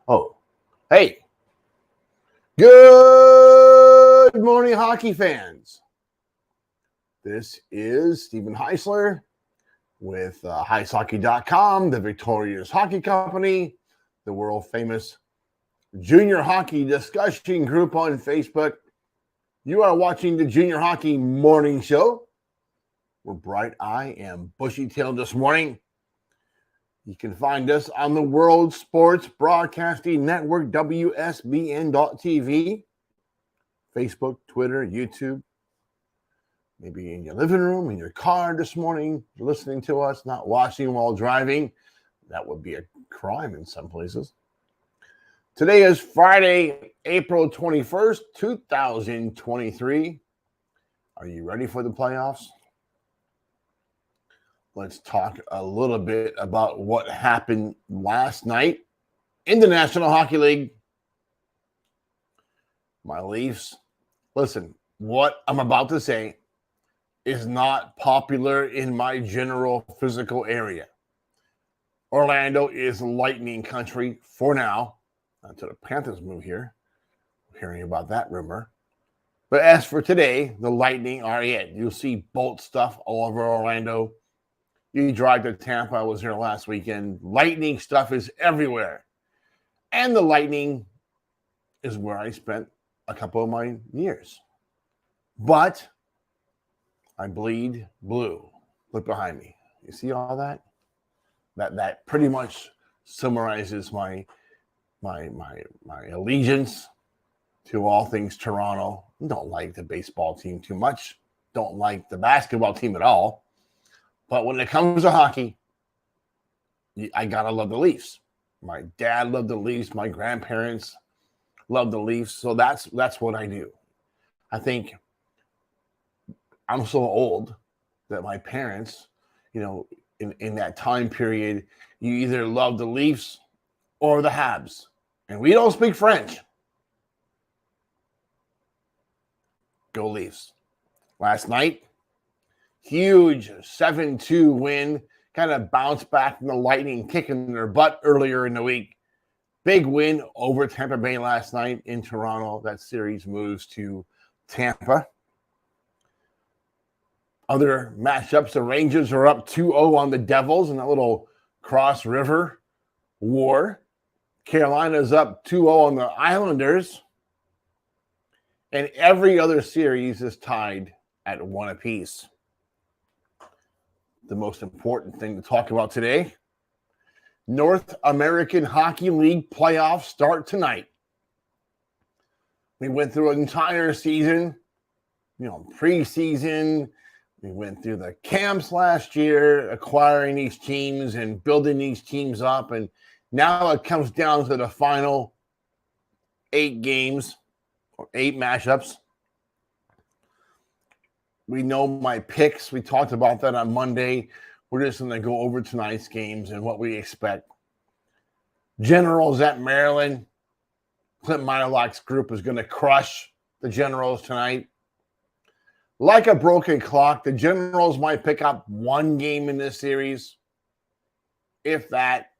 Oh, hey, good morning, hockey fans. This is Stephen Heisler with HeisHockey.com, the Victorious Hockey Company, the world famous junior hockey discussion group on Facebook. You are watching the Junior Hockey Morning Show. We're bright eye and bushy tailed this morning. You can find us on the World Sports Broadcasting Network, WSBN.TV, Facebook, Twitter, YouTube. Maybe in your living room, in your car this morning, listening to us, not watching while driving. That would be a crime in some places. Today is Friday, April 21st, 2023. Are you ready for the playoffs? Let's talk a little bit about what happened last night in the National Hockey League. My Leafs. Listen, what I'm about to say is not popular in my general physical area. Orlando is Lightning country for now, until the Panthers move here. We're hearing about that rumor. But as for today, the Lightning are it. You'll see Bolt stuff all over Orlando. You drive to Tampa. I was here last weekend. Lightning stuff is everywhere. And the Lightning is where I spent a couple of my years. But I bleed blue. Look behind me. You see all that? That pretty much summarizes my allegiance to all things Toronto. Don't like the baseball team too much. Don't like the basketball team at all. But when it comes to hockey, I gotta love the Leafs. My dad loved the Leafs. My grandparents loved the Leafs. So that's what I do. I think I'm so old that my parents, in that time period, you either love the Leafs or the Habs. And we don't speak French. Go Leafs. Last night, huge 7-2 win. Kind of bounced back from the Lightning kicking their butt earlier in the week. Big win over Tampa Bay last night in Toronto. That series moves to Tampa. Other matchups, the Rangers are up 2-0 on the Devils in that little Cross River war. Carolina's up 2-0 on the Islanders. And every other series is tied at 1 apiece. The most important thing to talk about today, North American Hockey League playoffs start tonight. We went through an entire season, preseason. We went through the camps last year, acquiring these teams and building these teams up. And now it comes down to the final 8 games or 8 matchups. We know my picks. We talked about that on Monday. We're just going to go over tonight's games and what we expect. Generals at Maryland. Clint Meyerlock's group is going to crush the Generals tonight. Like a broken clock, the Generals might pick up 1 game in this series, if that.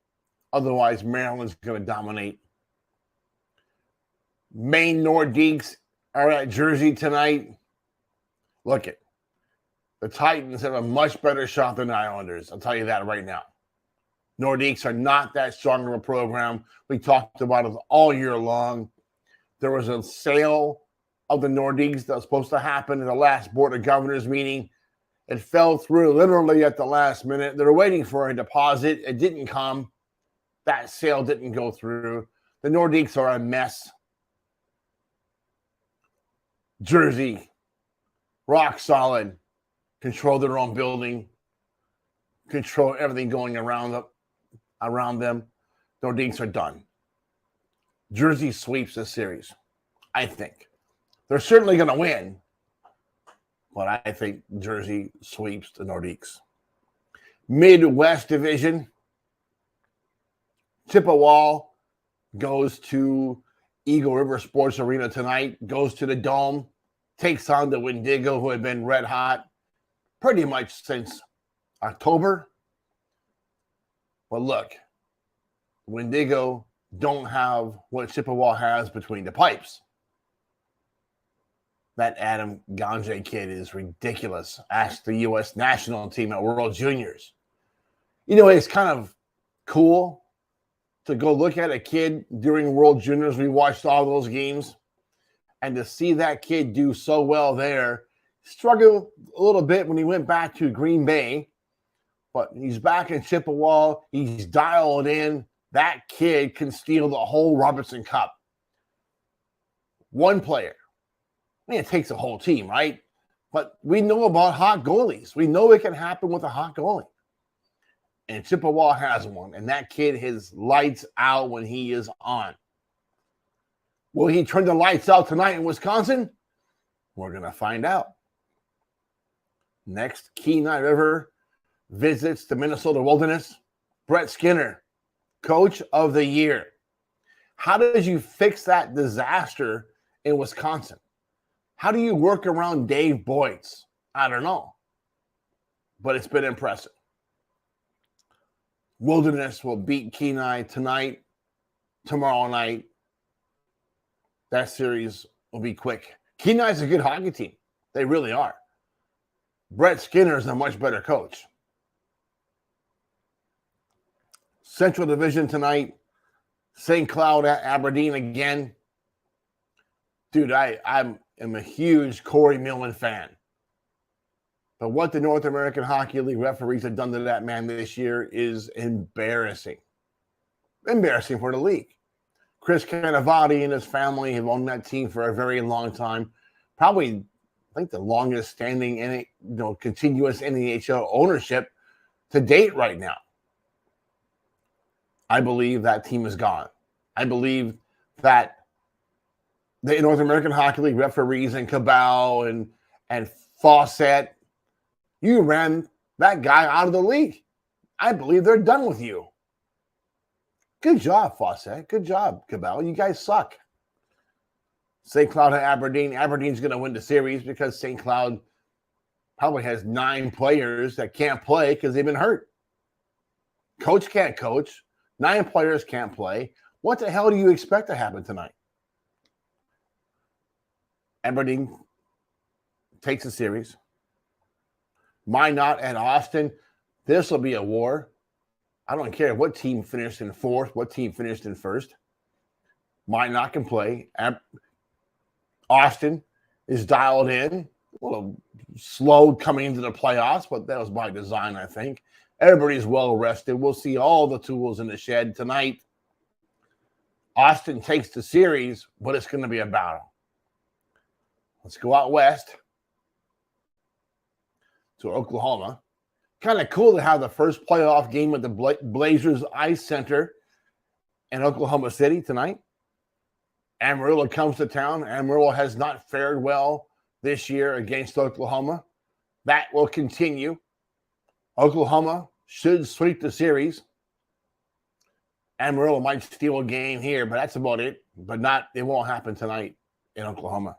Otherwise, Maryland's going to dominate. Maine Nordiques are at Jersey tonight. Look it. The Titans have a much better shot than the Islanders. I'll tell you that right now. Nordiques are not that strong of a program. We talked about it all year long. There was a sale of the Nordiques that was supposed to happen in the last Board of Governors meeting. It fell through literally at the last minute. They're waiting for a deposit. It didn't come. That sale didn't go through. The Nordiques are a mess. Jersey, rock solid. Control their own building. Control everything going around them. Nordiques are done. Jersey sweeps this series, I think. They're certainly going to win, but I think Jersey sweeps the Nordiques. Midwest Division. Chippewa goes to Eagle River Sports Arena tonight, goes to the Dome, takes on the Wendigo, who had been red hot pretty much since October. But look, Wendigo don't have what Chippewa has between the pipes. That Adam Ganjay kid is ridiculous. Ask the U.S. national team at World Juniors. You know, it's kind of cool to go look at a kid during World Juniors. We watched all those games. And to see that kid do so well there, struggled a little bit when he went back to Green Bay. But he's back in Chippewa. He's dialed in. That kid can steal the whole Robertson Cup. One player. I mean, it takes a whole team, right? But we know about hot goalies. We know it can happen with a hot goalie. And Chippewa has one. And that kid is lights out when he is on. Will he turn the lights out tonight in Wisconsin? We're going to find out. Next, Kenai River visits the Minnesota Wilderness. Brett Skinner, Coach of the Year. How did you fix that disaster in Wisconsin? How do you work around Dave Boyce? I don't know. But it's been impressive. Wilderness will beat Kenai tonight, tomorrow night. That series will be quick. Kenai's a good hockey team. They really are. Brett Skinner is a much better coach. Central Division tonight. St. Cloud at Aberdeen again. Dude, I am a huge Corey Millen fan. But what the North American Hockey League referees have done to that man this year is embarrassing. Embarrassing for the league. Chris Canavati and his family have owned that team for a very long time. Probably, I think, the longest standing continuous NHL ownership to date right now. I believe that team is gone. I believe that the North American Hockey League referees and Cabal and Fawcett, you ran that guy out of the league. I believe they're done with you. Good job, Fawcett. Good job, Cabal. You guys suck. St. Cloud at Aberdeen. Aberdeen's going to win the series because St. Cloud probably has 9 players that can't play because they've been hurt. Coach can't coach. 9 players can't play. What the hell do you expect to happen tonight? Aberdeen takes the series. Minot at Austin. This will be a war. I don't care what team finished in 4th, what team finished in 1st. Minot can play. Austin is dialed in. A little slow coming into the playoffs, but that was by design, I think. Everybody's well rested. We'll see all the tools in the shed tonight. Austin takes the series, but it's going to be a battle. Let's go out west to Oklahoma. Kind of cool to have the first playoff game at the Blazers Ice Center in Oklahoma City tonight. Amarillo comes to town. Amarillo has not fared well this year against Oklahoma. That will continue. Oklahoma should sweep the series. Amarillo might steal a game here, but that's about it. But it won't happen tonight in Oklahoma.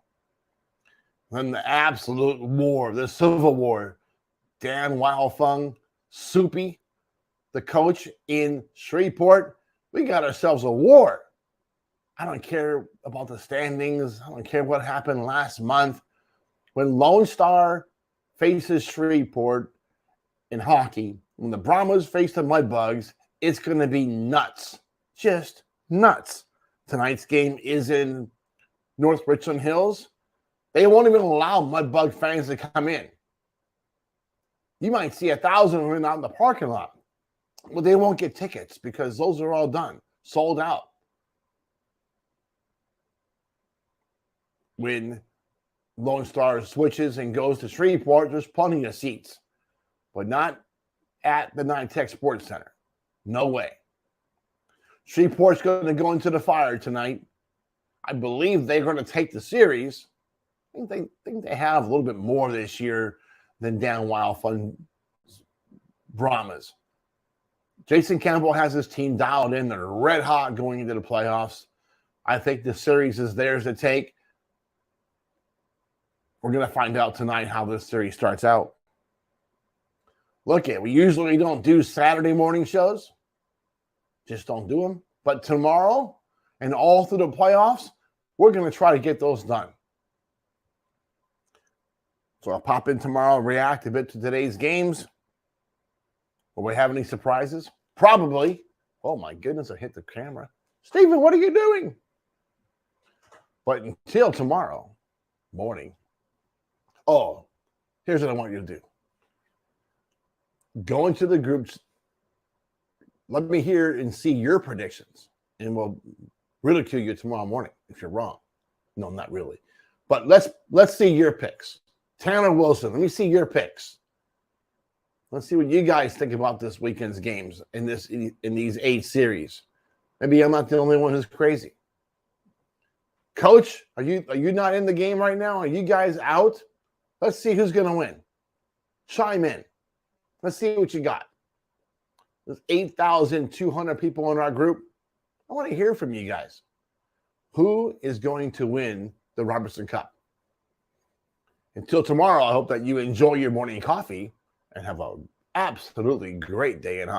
Then the absolute war, the civil war. Dan Wildfung, Soupy, the coach in Shreveport. We got ourselves a war. I don't care about the standings. I don't care what happened last month. When Lone Star faces Shreveport in hockey, when the Brahmas face the Mudbugs, it's going to be nuts. Just nuts. Tonight's game is in North Richland Hills. They won't even allow Mudbug fans to come in. You might see 1,000 of them out in the parking lot. Well, they won't get tickets because those are all done, sold out. When Lone Star switches and goes to Shreveport, there's plenty of seats, but not at the NYTEX Sports Center. No way. Shreveport's going to go into the fire tonight. I believe they're going to take the series. I think they have a little bit more this year than Dan Wildfun Brahmas. Jason Campbell has his team dialed in. They're red hot going into the playoffs. I think the series is theirs to take. We're going to find out tonight how this series starts out. We usually don't do Saturday morning shows. Just don't do them. But tomorrow and all through the playoffs, we're going to try to get those done. So I'll pop in tomorrow, react a bit to today's games. Will we have any surprises? Probably. Oh, my goodness, I hit the camera. Stephen, what are you doing? But until tomorrow morning, here's what I want you to do. Go into the groups. Let me hear and see your predictions, and we'll ridicule you tomorrow morning if you're wrong. No, not really. But let's see your picks. Tanner Wilson, let me see your picks. Let's see what you guys think about this weekend's games in these 8 series. Maybe I'm not the only one who's crazy. Coach, are you not in the game right now? Are you guys out? Let's see who's going to win. Chime in. Let's see what you got. There's 8,200 people in our group. I want to hear from you guys. Who is going to win the Robertson Cup? Until tomorrow, I hope that you enjoy your morning coffee and have an absolutely great day in hockey.